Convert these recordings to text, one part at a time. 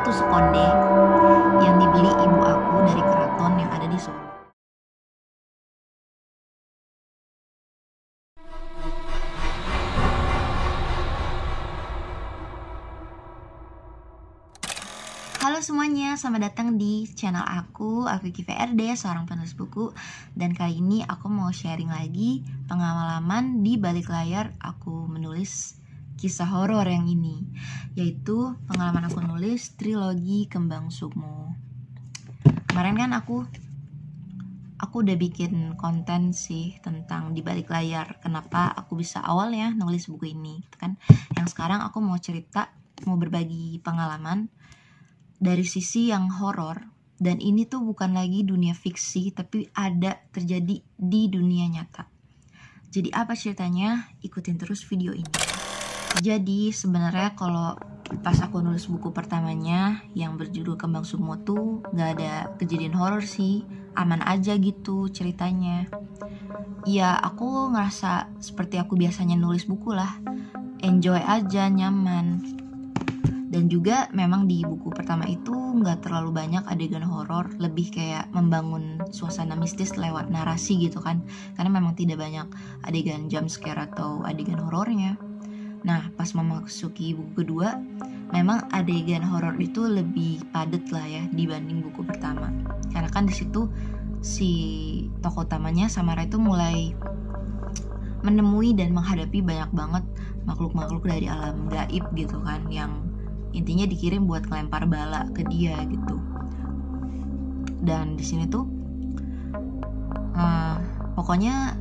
tusuk konde yang dibeli ibu aku dari keraton yang ada di Solo. Halo semuanya, selamat datang di channel aku Afiki VRD, seorang penulis buku. Dan kali ini aku mau sharing lagi pengalaman di balik layar aku menulis kisah horor yang ini, yaitu pengalaman aku nulis trilogi Kembang Sukmo. Kemarin kan aku udah bikin konten sih tentang di balik layar, kenapa aku bisa awalnya nulis buku ini gitu kan. Yang sekarang aku mau cerita, mau berbagi pengalaman dari sisi yang horor, dan ini tuh bukan lagi dunia fiksi tapi ada terjadi di dunia nyata. Jadi apa ceritanya? Ikutin terus video ini. Jadi sebenarnya kalau pas aku nulis buku pertamanya yang berjudul Kembang Sukmo tuh gak ada kejadian horor sih, aman aja gitu ceritanya. Ya aku ngerasa seperti aku biasanya nulis buku lah, enjoy aja, nyaman. Dan juga memang di buku pertama itu nggak terlalu banyak adegan horor, lebih kayak membangun suasana mistis lewat narasi gitu kan, karena memang tidak banyak adegan jump scare atau adegan horornya. Nah pas memasuki buku kedua, memang adegan horor itu lebih padat lah ya dibanding buku pertama, karena kan di situ si tokoh utamanya Samara itu mulai menemui dan menghadapi banyak banget makhluk-makhluk dari alam gaib gitu kan, yang intinya dikirim buat ngelempar bala ke dia gitu. Dan di sini tuh pokoknya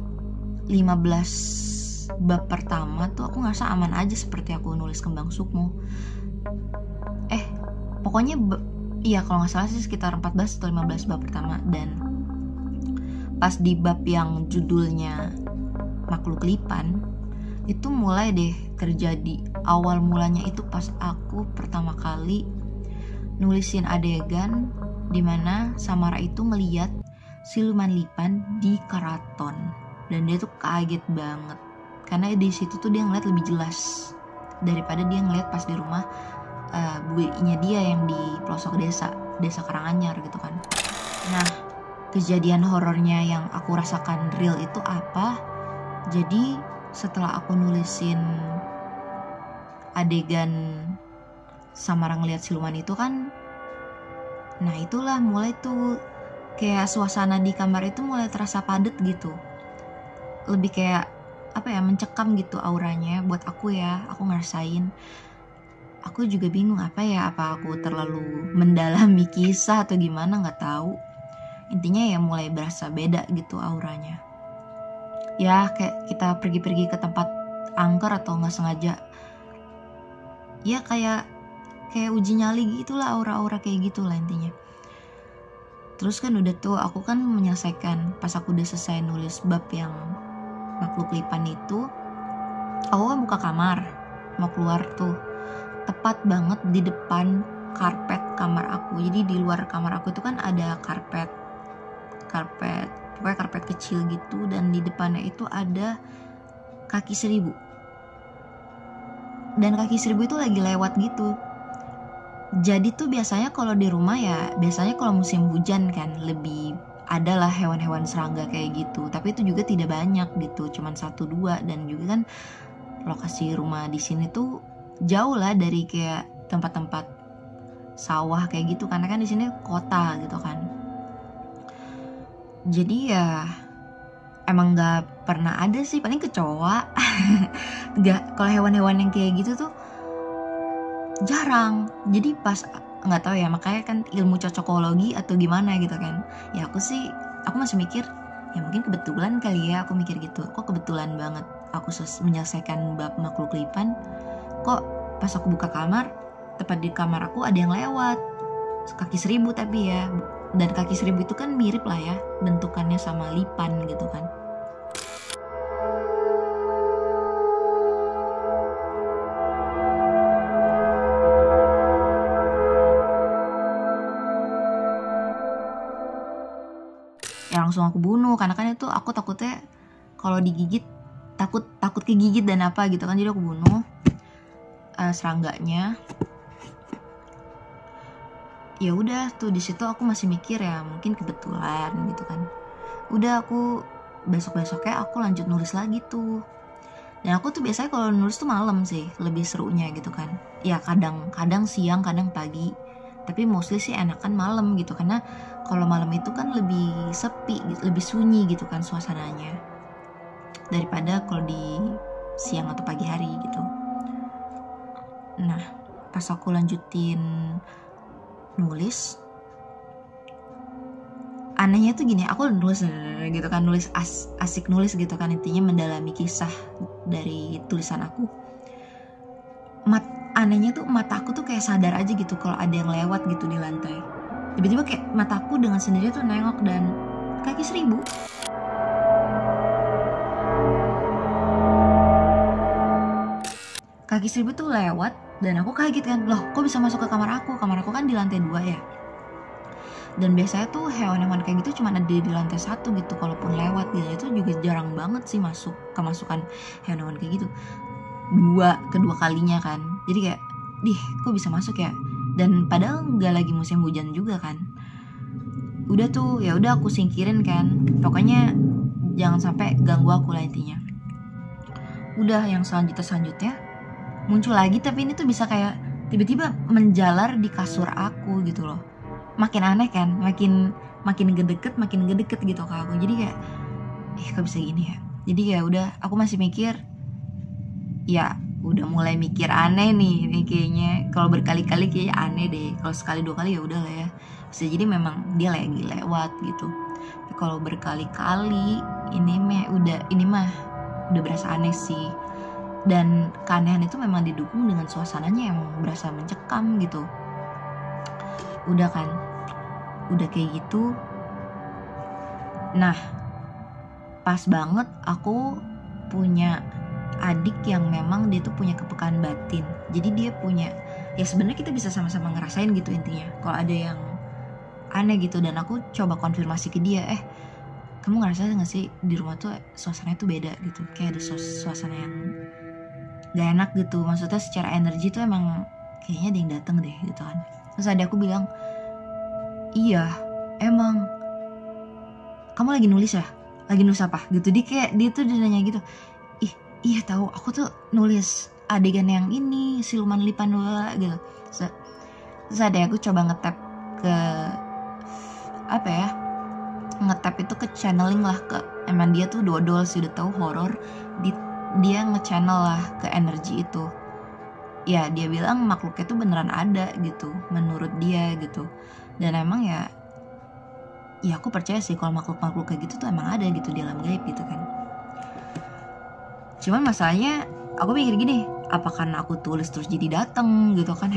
15 bab pertama tuh aku ngerasa aman aja seperti aku nulis Kembang Sukmo. Pokoknya iya kalau nggak salah sih sekitar 14 atau 15 bab pertama. Dan pas di bab yang judulnya Makhluk Lipan, itu mulai deh terjadi. Awal mulanya itu pas aku pertama kali nulisin adegan dimana Samara itu ngeliat siluman lipan di keraton, dan dia tuh kaget banget karena di situ tuh dia ngeliat lebih jelas daripada dia ngeliat pas di rumah buinya dia yang di pelosok desa Karanganyar gitu kan. Nah kejadian horornya yang aku rasakan real itu apa? Jadi setelah aku nulisin adegan Samara ngeliat siluman itu kan, nah itulah mulai tuh kayak suasana di kamar itu mulai terasa padat gitu, lebih kayak apa ya, mencekam gitu auranya buat aku ya. Aku ngerasain, aku juga bingung apa aku terlalu mendalami kisah atau gimana, nggak tahu. Intinya ya mulai berasa beda gitu auranya. Ya kayak kita pergi-pergi ke tempat angker atau nggak sengaja, ya kayak uji nyali gitulah, aura-aura kayak gitulah intinya. Terus kan udah tuh aku kan menyelesaikan, pas aku udah selesai nulis bab yang Makhluk Lipan itu, aku kan buka kamar mau keluar tuh, tepat banget di depan karpet kamar aku. Jadi di luar kamar aku itu kan ada karpet pokoknya karpet kecil gitu, dan di depannya itu ada kaki seribu, dan kaki seribu itu lagi lewat gitu. Jadi tuh biasanya kalau di rumah ya, biasanya kalau musim hujan kan lebih adalah hewan-hewan serangga kayak gitu, tapi itu juga tidak banyak gitu, cuman 1-2. Dan juga kan lokasi rumah di sini tuh jauh lah dari kayak tempat-tempat sawah kayak gitu, karena kan di sini kota gitu kan. Jadi ya emang nggak pernah ada sih, paling kecoa. Nggak, kalau hewan-hewan yang kayak gitu tuh jarang. Jadi pas nggak tahu ya, makanya kan ilmu cocokologi atau gimana gitu kan. Ya aku masih mikir ya mungkin kebetulan kali ya, aku mikir gitu. Kok kebetulan banget aku menyelesaikan bab Makhluk Lipan, kok pas aku buka kamar, tepat di kamar aku ada yang lewat, kaki seribu tapi ya. Dan kaki seribu itu kan mirip lah ya bentukannya sama lipan gitu kan. Ya langsung aku bunuh, karena kan itu aku takutnya kalau digigit, takut kegigit dan apa gitu kan. Jadi aku bunuh serangganya. ya udah tuh di situ aku masih mikir ya mungkin kebetulan gitu kan. Udah aku besoknya aku lanjut nulis lagi tuh. Dan aku tuh biasanya kalau nulis tuh malam sih lebih serunya gitu kan. Ya kadang siang, kadang pagi. Tapi mostly sih enakan malam gitu, karena kalau malam itu kan lebih sepi, lebih sunyi gitu kan suasananya daripada kalau di siang atau pagi hari gitu. Nah, pas aku lanjutin nulis, anehnya tuh gini, aku nulis gitu kan, nulis asik nulis gitu kan, intinya mendalami kisah dari tulisan aku. Anehnya tuh mata aku tuh kayak sadar aja gitu kalau ada yang lewat gitu di lantai. Tiba-tiba kayak mataku dengan sendirinya tuh nengok, dan kaki seribu tuh lewat. Dan aku kaget kan, loh kok bisa masuk ke kamar aku kan di lantai 2 ya. Dan biasanya tuh hewan-hewan kayak gitu cuma ada di lantai 1 gitu, kalaupun lewat gitu. Itu juga jarang banget sih kemasukan hewan-hewan kayak gitu. Kedua kalinya kan, jadi kayak kok bisa masuk ya. Dan padahal nggak lagi musim hujan juga kan. Udah tuh, ya udah aku singkirin kan, pokoknya jangan sampai ganggu aku lah intinya. Udah, yang selanjutnya muncul lagi, tapi ini tuh bisa kayak tiba-tiba menjalar di kasur aku gitu loh. Makin aneh kan, makin ngedeket gitu ke aku. Jadi kayak kok bisa gini ya. Jadi ya udah, aku masih mikir, ya udah mulai mikir aneh nih kayaknya. Kalau berkali-kali kayaknya aneh deh. Kalau sekali 2 kali ya udah lah ya, bisa jadi memang dia lagi lewat gitu. Tapi kalau berkali-kali ini mah udah berasa aneh sih. Dan keanehan itu memang didukung dengan suasananya yang berasa mencekam gitu. Udah kan, udah kayak gitu. Nah, pas banget aku punya adik yang memang dia tuh punya kepekaan batin. Jadi dia punya, ya sebenarnya kita bisa sama-sama ngerasain gitu intinya kalau ada yang aneh gitu. Dan aku coba konfirmasi ke dia, kamu ngerasa gak sih di rumah tuh suasananya tuh beda gitu, kayak ada suasana yang gak enak gitu. Maksudnya secara energi tuh emang kayaknya ada yang dateng deh gitu kan. Terus ada aku bilang, iya emang, kamu lagi nulis ya? Lagi nulis apa? Gitu. Dia tuh nanya gitu, iya tahu, aku tuh nulis adegan yang ini, siluman lipan gitu. Terus ada aku coba ngetap ke ngetap itu ke channeling lah, ke emang dia tuh dodol sih, udah tahu horor, dia nge-channel lah ke energi itu. Ya dia bilang makhluknya tuh beneran ada gitu menurut dia gitu. Dan emang ya aku percaya sih kalau makhluk kayak gitu tuh emang ada gitu di alam gaib gitu kan. Cuman masalahnya aku mikir gini, apa karena aku tulis terus jadi dateng gitu kan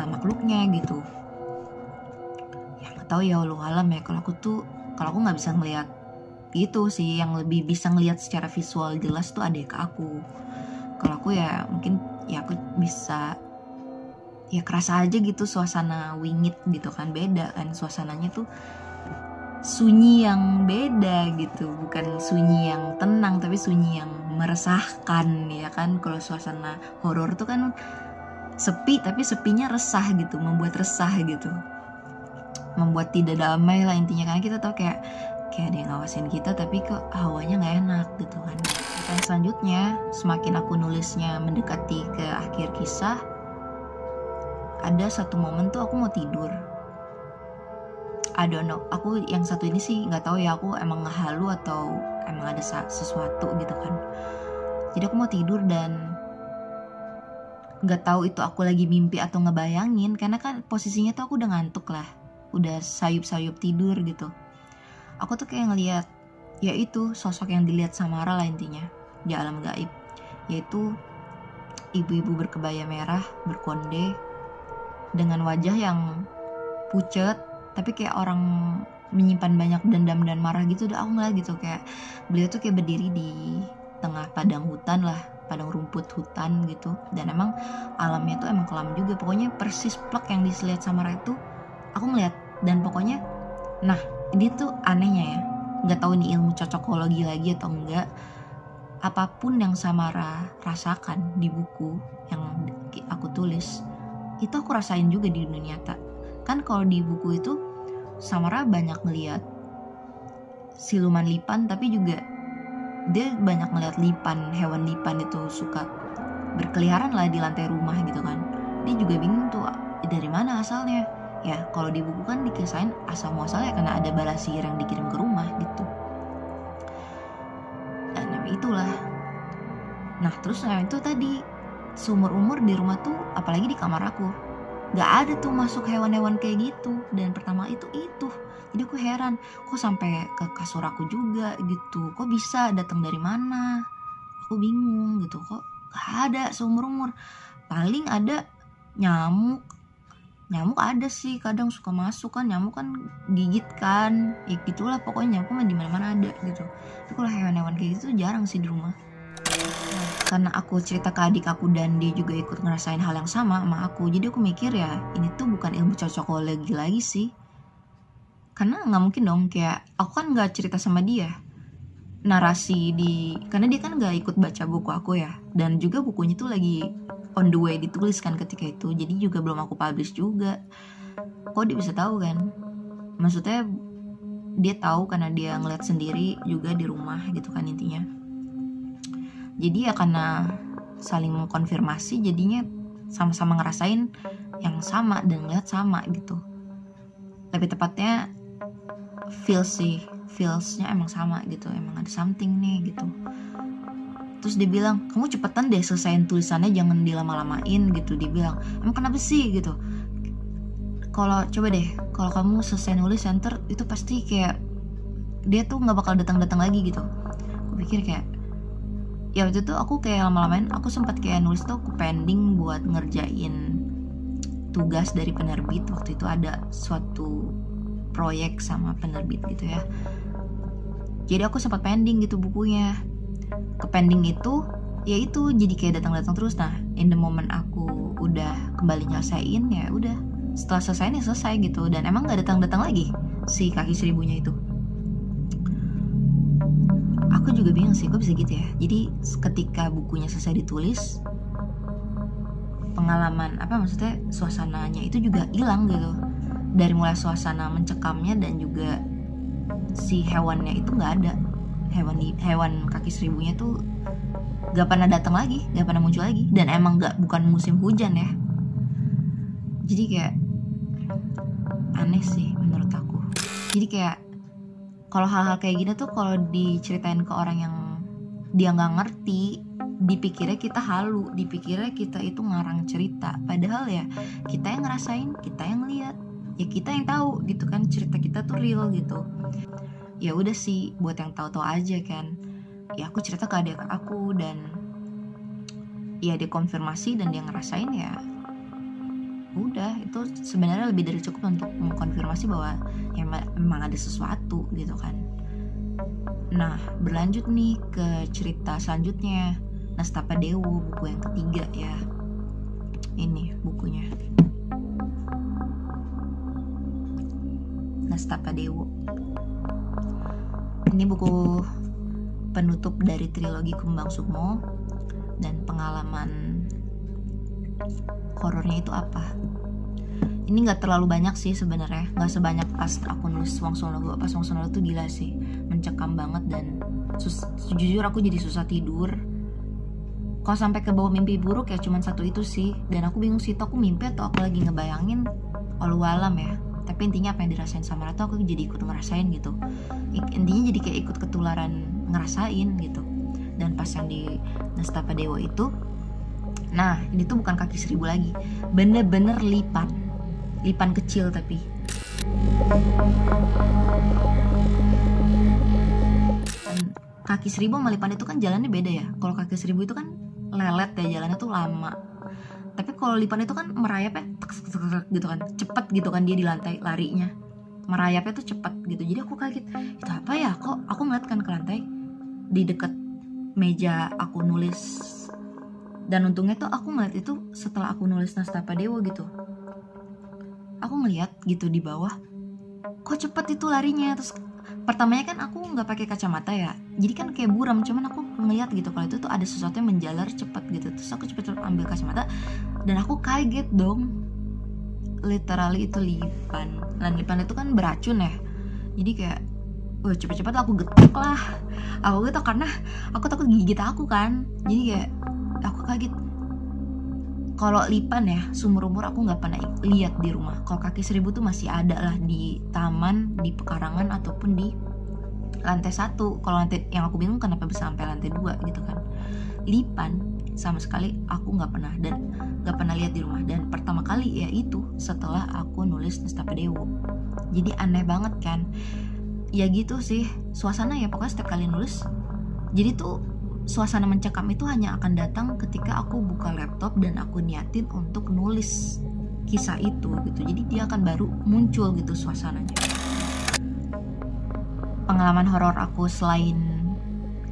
makhluknya gitu. Ya nggak tahu ya, Allah alam ya. Kalau aku nggak bisa ngelihat itu sih, yang lebih bisa ngelihat secara visual jelas tuh adik aku. Kalau aku ya mungkin ya aku bisa ya kerasa aja gitu suasana wingit gitu kan, beda kan suasananya tuh, sunyi yang beda gitu, bukan sunyi yang tenang tapi sunyi yang meresahkan ya kan. Kalau suasana horor tuh kan sepi, tapi sepinya resah gitu, membuat resah gitu, membuat tidak damai lah intinya. Karena kita tahu kayak ada yang ngawasin kita, tapi kok hawanya nggak enak gitu kan. Dan selanjutnya semakin aku nulisnya mendekati ke akhir kisah, ada satu momen tuh aku mau tidur. I don't know, aku yang satu ini sih nggak tahu ya, aku emang ngehalu atau emang ada sesuatu gitu kan. Jadi aku mau tidur dan nggak tahu itu aku lagi mimpi atau ngebayangin, karena kan posisinya tuh aku udah ngantuk lah, udah sayup-sayup tidur gitu. Aku tuh kayak ngelihat, yaitu sosok yang dilihat Samara lah intinya di alam gaib, yaitu ibu-ibu berkebaya merah berkonde dengan wajah yang pucet, tapi kayak orang menyimpan banyak dendam dan marah gitu. Udah aku ngeliat gitu, kayak beliau tuh kayak berdiri di tengah padang hutan lah, padang rumput hutan gitu. Dan emang alamnya tuh emang kelam juga, pokoknya persis plek yang dilihat Samara itu aku ngeliat. Dan pokoknya, nah dia tuh anehnya ya, nggak tahu ini ilmu cocokologi lagi atau enggak, apapun yang Samara rasakan di buku yang aku tulis, itu aku rasain juga di dunia nyata. kan kalau di buku itu Samara banyak ngeliat siluman lipan, tapi juga dia banyak ngeliat lipan, hewan lipan itu suka berkeliaran lah di lantai rumah gitu kan. Dia juga bingung tuh dari mana asalnya. Ya kalau di buku kan dikisahin asal muasalnya karena ada bala sihir yang dikirim ke rumah gitu. Dan itulah. Nah terus itu tadi seumur umur di rumah tuh, apalagi di kamar aku, gak ada tuh masuk hewan-hewan kayak gitu. Dan pertama itu jadi aku heran, kok sampai ke kasur aku juga gitu, kok bisa datang dari mana. Aku bingung gitu, kok gak ada seumur umur. Paling ada nyamuk ada sih, kadang suka masuk kan, nyamuk kan gigit kan, ya gitulah pokoknya, nyamuk mah di mana-mana ada gitu. Tapi kalau hewan-hewan kayak gitu jarang sih di rumah. Karena aku cerita ke adik aku dan dia juga ikut ngerasain hal yang sama aku, jadi aku mikir ya ini tuh bukan ilmu cocokologi lagi sih. Karena nggak mungkin dong, kayak aku kan nggak cerita sama dia narasi karena dia kan nggak ikut baca buku aku ya, dan juga bukunya tuh lagi on the way ditulis kan ketika itu, jadi juga belum aku publish juga. Kok dia bisa tahu kan? Maksudnya dia tahu karena dia ngeliat sendiri juga di rumah gitu kan intinya. Jadi ya karena saling mengkonfirmasi, jadinya sama-sama ngerasain yang sama dan ngeliat sama gitu. Lebih tepatnya feelsnya emang sama gitu, emang ada something nih gitu. Terus dia bilang, kamu cepetan deh selesaiin tulisannya, jangan dilama-lamain gitu. Dia bilang, emang kenapa sih gitu, kalau kamu selesai nulis center itu pasti kayak dia tuh nggak bakal datang lagi gitu. Aku pikir kayak, ya waktu itu aku kayak lama-lamain, aku sempat kayak nulis tuh aku pending buat ngerjain tugas dari penerbit. Waktu itu ada suatu proyek sama penerbit gitu ya, jadi aku sempat pending gitu bukunya. Ke pending itu ya itu jadi kayak datang terus. Nah in the moment aku udah kembali nyelesain, ya udah setelah selesai selesai gitu. Dan emang gak datang lagi si kaki seribunya itu. Aku juga bingung sih kok bisa gitu ya. Jadi ketika bukunya selesai ditulis, pengalaman maksudnya suasananya itu juga hilang gitu. Dari mulai suasana mencekamnya dan juga si hewannya itu nggak ada. Hewan kaki seribunya tuh gak pernah datang lagi, gak pernah muncul lagi. Dan emang bukan musim hujan ya. Jadi kayak aneh sih menurut aku. Jadi kayak kalau hal-hal kayak gini tuh kalau diceritain ke orang yang dia nggak ngerti, dipikirnya kita halu, dipikirnya kita itu ngarang cerita. Padahal ya kita yang ngerasain, kita yang lihat, ya kita yang tahu gitu kan, cerita kita tuh real gitu. Ya udah sih buat yang tahu-tahu aja kan. Ya aku cerita ke adik aku dan ya dia konfirmasi dan dia ngerasain, ya udah itu sebenarnya lebih dari cukup untuk mengkonfirmasi bahwa ya memang ada sesuatu gitu kan. Nah berlanjut nih ke cerita selanjutnya, Nastapa Dewo, buku yang ketiga ya. Ini bukunya, Nastapa Dewo. Ini buku penutup dari trilogi Kumbang Sukmo. Dan pengalaman horornya itu apa? Ini nggak terlalu banyak sih sebenarnya, nggak sebanyak pas aku nulis Wong Sonogo. Pas Wong Sonogo tuh gila sih, mencekam banget dan jujur aku jadi susah tidur. Kalau sampai ke bawah mimpi buruk ya cuman satu itu sih. Dan aku bingung sih, tuh aku mimpi atau aku lagi ngebayangin, walau-alam ya. Tapi intinya apa yang dirasain sama Ratu aku jadi ikut ngerasain gitu. Intinya jadi kayak ikut ketularan ngerasain gitu. Dan pas yang di Nastapa Dewa itu, nah ini tuh bukan kaki seribu lagi, bener-bener lipan kecil. Tapi kaki seribu sama lipan itu kan jalannya beda ya. Kalau kaki seribu itu kan lelet ya, jalannya tuh lama. Tapi kalau lipan itu kan merayapnya gitu kan, cepet gitu kan dia di lantai larinya, merayapnya tuh cepet gitu. Jadi aku kaget, itu apa ya? Kok aku ngeliat kan ke lantai di deket meja aku nulis. Dan untungnya tuh aku ngeliat itu setelah aku nulis Nastapa Dewa gitu. Aku ngeliat gitu di bawah, kok cepet itu larinya. Terus pertamanya kan aku nggak pakai kacamata ya, jadi kan kayak buram. Cuman aku ngeliat gitu kalau itu tuh ada sesuatu yang menjalar cepet gitu. Terus aku cepet ambil kacamata dan aku kaget dong. literally itu lipan. Dan lipan itu kan beracun ya. Jadi kayak cepet-cepet aku getok lah. Aku getok karena aku takut gigit aku kan. Jadi kayak aku kaget. Kalau lipan ya, seumur umur aku nggak pernah lihat di rumah. Kalau kaki seribu tuh masih ada lah di taman, di pekarangan ataupun di lantai 1. Kalau lantai, yang aku bingung kenapa bisa sampai lantai 2 gitu kan. Lipan sama sekali aku nggak pernah, dan nggak pernah lihat di rumah. Dan pertama kali ya itu setelah aku nulis Nestapa Dewo. Jadi aneh banget kan. Ya gitu sih suasana ya, pokoknya setiap kali nulis. Jadi tuh suasana mencekam itu hanya akan datang ketika aku buka laptop dan aku niatin untuk nulis kisah itu gitu. Jadi dia akan baru muncul gitu suasananya. Pengalaman horor aku selain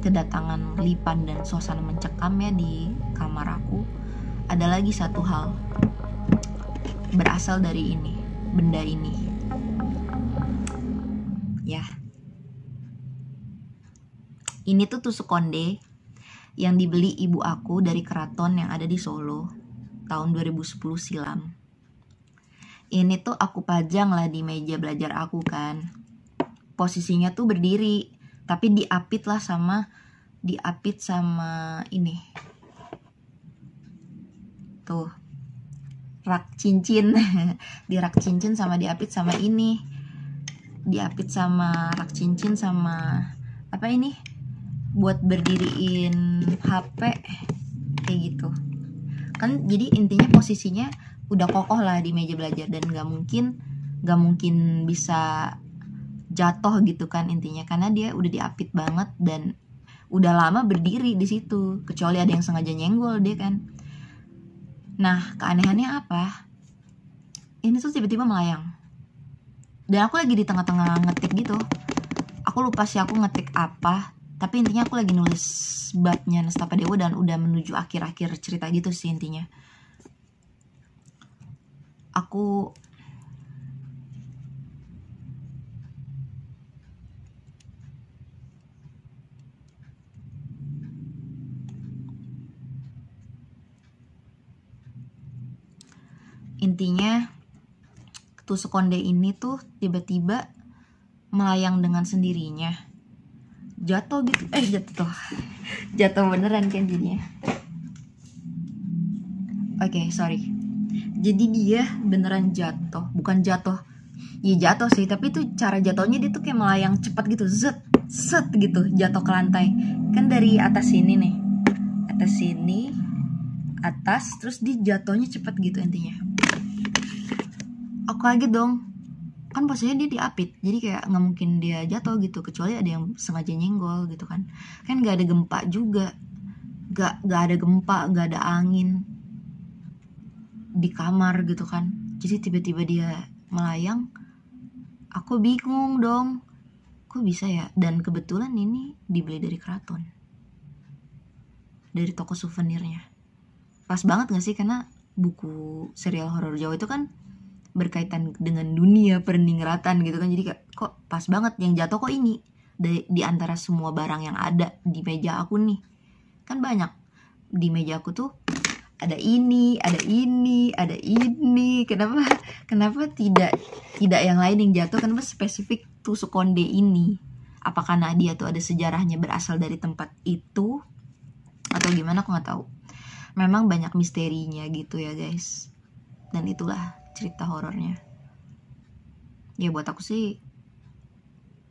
kedatangan lipan dan suasana mencekam ya di kamar aku, ada lagi satu hal berasal dari ini, benda ini. Ya, ini tuh tusuk konde yang dibeli ibu aku dari keraton yang ada di Solo tahun 2010 silam. Ini tuh aku pajang lah di meja belajar aku kan. Posisinya tuh berdiri, tapi diapit sama ini tuh rak cincin. Di rak cincin sama diapit sama ini, diapit sama rak cincin sama apa ini buat berdiriin HP kayak gitu kan. Jadi intinya posisinya udah kokoh lah di meja belajar dan nggak mungkin bisa jatuh gitu kan intinya, karena dia udah diapit banget dan udah lama berdiri di situ, kecuali ada yang sengaja nyenggol dia kan. Nah keanehannya apa, ini tuh tiba-tiba melayang dan aku lagi di tengah-tengah ngetik gitu. Aku lupa sih aku ngetik apa, tapi intinya aku lagi nulis babnya Nestapa Dewo dan udah menuju akhir-akhir cerita gitu sih intinya. Aku intinya tusuk konde ini tuh tiba-tiba melayang dengan sendirinya, jatuh gitu, jatuh beneran kan jadinya. Oke, sorry. Jadi dia beneran jatuh, bukan jatuh, ya jatuh sih, tapi itu cara jatuhnya dia tuh kayak melayang cepat gitu, set gitu, jatuh ke lantai. Kan dari atas sini nih, atas, terus dia jatuhnya cepat gitu intinya. Aku kaget dong, kan posisinya dia diapit, jadi kayak nggak mungkin dia jatuh gitu, kecuali ada yang sengaja nyenggol gitu kan. Kan nggak ada gempa juga, nggak ada gempa, nggak ada angin di kamar gitu kan. Jadi tiba-tiba dia melayang, aku bingung dong, kok bisa ya. Dan kebetulan ini dibeli dari keraton, dari toko souvenirnya. Pas banget gak sih, karena buku serial horor Jawa itu kan berkaitan dengan dunia peninggiratan gitu kan. Jadi kok pas banget yang jatuh kok ini di antara semua barang yang ada di meja aku nih. Kan banyak di meja aku tuh, ada ini. Kenapa tidak yang lain yang jatuh? Kenapa spesifik tusuk konde ini? Apa karena dia tuh ada sejarahnya berasal dari tempat itu atau gimana, aku nggak tahu. Memang banyak misterinya gitu ya guys. Dan itulah cerita horornya. Ya buat aku sih,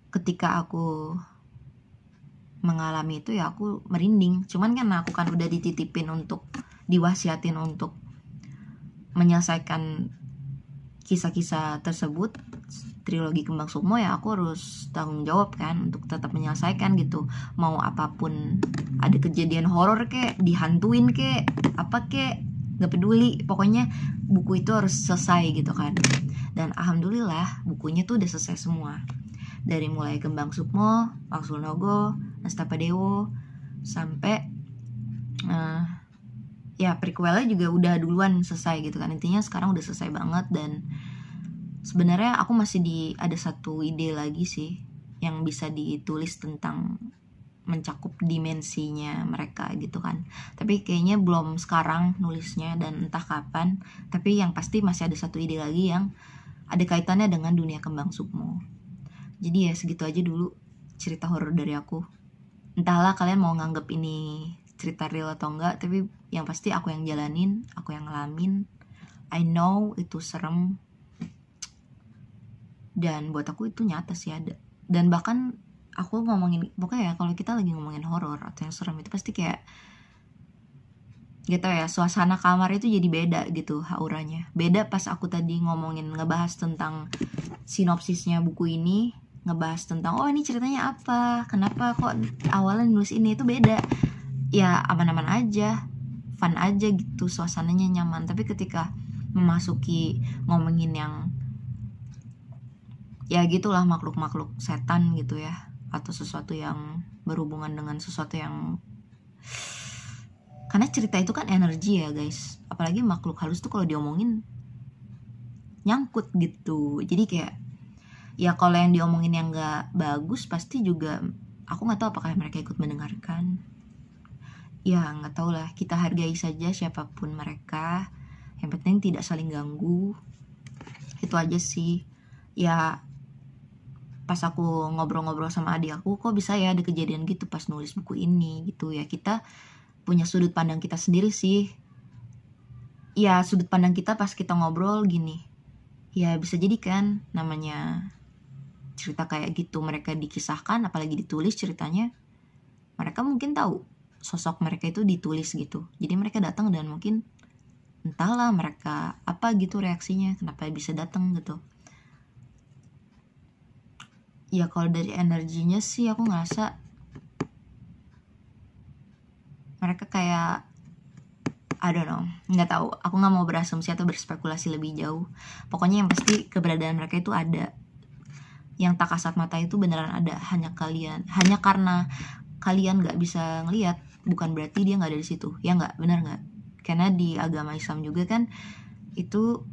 ketika aku mengalami itu ya aku merinding. Cuman kan aku kan udah dititipin untuk, diwasiatin untuk menyelesaikan kisah-kisah tersebut, trilogi Kembang Sukmo, ya aku harus tanggung jawab kan untuk tetap menyelesaikan gitu. Mau apapun, ada kejadian horor kek, dihantuin kek, apa kek, gak peduli, pokoknya buku itu harus selesai gitu kan. Dan alhamdulillah bukunya tuh udah selesai semua, dari mulai Kembang Sukmo, Wangsul Nogo, Nestapa Dewo, sampai ya prequelnya juga udah duluan selesai gitu kan. Intinya sekarang udah selesai banget. Dan sebenarnya aku masih ada satu ide lagi sih yang bisa ditulis tentang mencakup dimensinya mereka gitu kan. Tapi kayaknya belum sekarang nulisnya dan entah kapan. Tapi yang pasti masih ada satu ide lagi yang ada kaitannya dengan dunia kembang sukmo. Jadi ya segitu aja dulu cerita horor dari aku. Entahlah kalian mau nganggep ini cerita real atau enggak, tapi yang pasti aku yang jalanin, aku yang ngalamin. I know itu serem, dan buat aku itu nyata sih ada. Dan bahkan aku ngomongin, pokoknya ya kalau kita lagi ngomongin horor atau yang serem itu pasti kayak gitu ya, suasana kamar itu jadi beda gitu auranya. Beda pas aku tadi ngomongin ngebahas tentang sinopsisnya buku ini, ngebahas tentang oh ini ceritanya apa, kenapa kok awalnya nulis ini, itu beda. Ya aman-aman aja, fun aja gitu, suasananya nyaman. Tapi ketika memasuki ngomongin yang ya gitulah makhluk-makhluk setan gitu ya, atau sesuatu yang berhubungan dengan sesuatu yang, karena cerita itu kan energi ya guys, apalagi makhluk halus tuh kalau diomongin nyangkut gitu. Jadi kayak ya kalau yang diomongin yang gak bagus pasti juga aku gak tahu apakah mereka ikut mendengarkan. Ya gak tahu lah, kita hargai saja siapapun mereka, yang penting tidak saling ganggu. Itu aja sih. Ya pas aku ngobrol-ngobrol sama adik aku, kok bisa ya ada kejadian gitu pas nulis buku ini gitu ya. Kita punya sudut pandang kita sendiri sih. Ya sudut pandang kita pas kita ngobrol gini, ya bisa jadi kan namanya cerita kayak gitu mereka dikisahkan, apalagi ditulis ceritanya, mereka mungkin tahu sosok mereka itu ditulis gitu. Jadi mereka datang dan mungkin entahlah mereka apa gitu reaksinya, kenapa bisa datang gitu. Ya kalau dari energinya sih aku ngerasa mereka kayak I don't know, nggak tahu. Aku nggak mau berasumsi atau berspekulasi lebih jauh. Pokoknya yang pasti keberadaan mereka itu ada. Yang tak kasat mata itu beneran ada. Hanya karena kalian nggak bisa ngelihat, bukan berarti dia nggak ada di situ. Ya nggak, benar nggak? Karena di agama Islam juga kan itu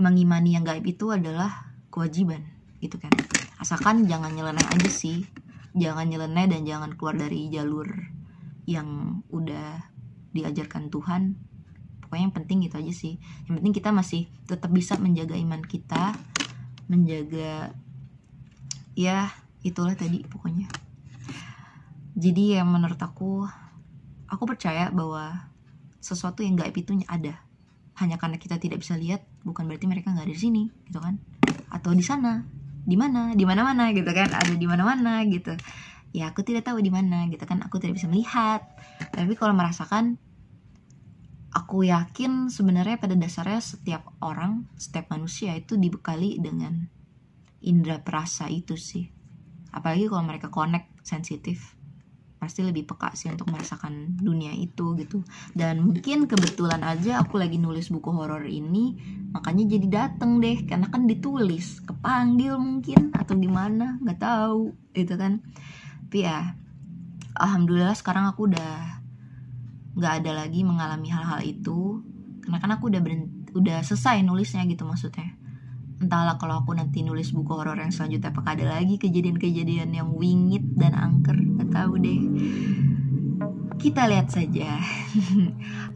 mengimani yang gaib itu adalah kewajiban, gitu kan. Asalkan jangan nyeleneh aja sih, jangan nyeleneh dan jangan keluar dari jalur yang udah diajarkan Tuhan. Pokoknya yang penting gitu aja sih. Yang penting kita masih tetap bisa menjaga iman kita, menjaga ya itulah tadi pokoknya. Jadi ya menurut aku percaya bahwa sesuatu yang gaib itu ada. Hanya karena kita tidak bisa lihat bukan berarti mereka nggak ada di sini, gitu kan? Atau di sana, di mana-mana gitu kan, ada di mana-mana gitu. Ya aku tidak tahu di mana gitu kan, aku tidak bisa melihat. Tapi kalau merasakan, aku yakin sebenarnya pada dasarnya setiap orang, setiap manusia itu dibekali dengan indera perasa itu sih. Apalagi kalau mereka connect, sensitif, pasti lebih peka sih untuk merasakan dunia itu gitu. Dan mungkin kebetulan aja aku lagi nulis buku horor ini, makanya jadi dateng deh, karena kan ditulis, kepanggil mungkin atau gimana, nggak tahu gitu kan. Tapi ya alhamdulillah sekarang aku udah nggak ada lagi mengalami hal-hal itu, karena kan aku udah selesai nulisnya gitu maksudnya. Entahlah kalau aku nanti nulis buku horor yang selanjutnya apakah ada lagi kejadian-kejadian yang wingit dan angker, nggak tahu deh. Kita lihat saja.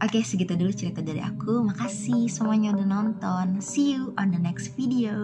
Oke, segitu dulu cerita dari aku. Makasih semuanya udah nonton. See you on the next video.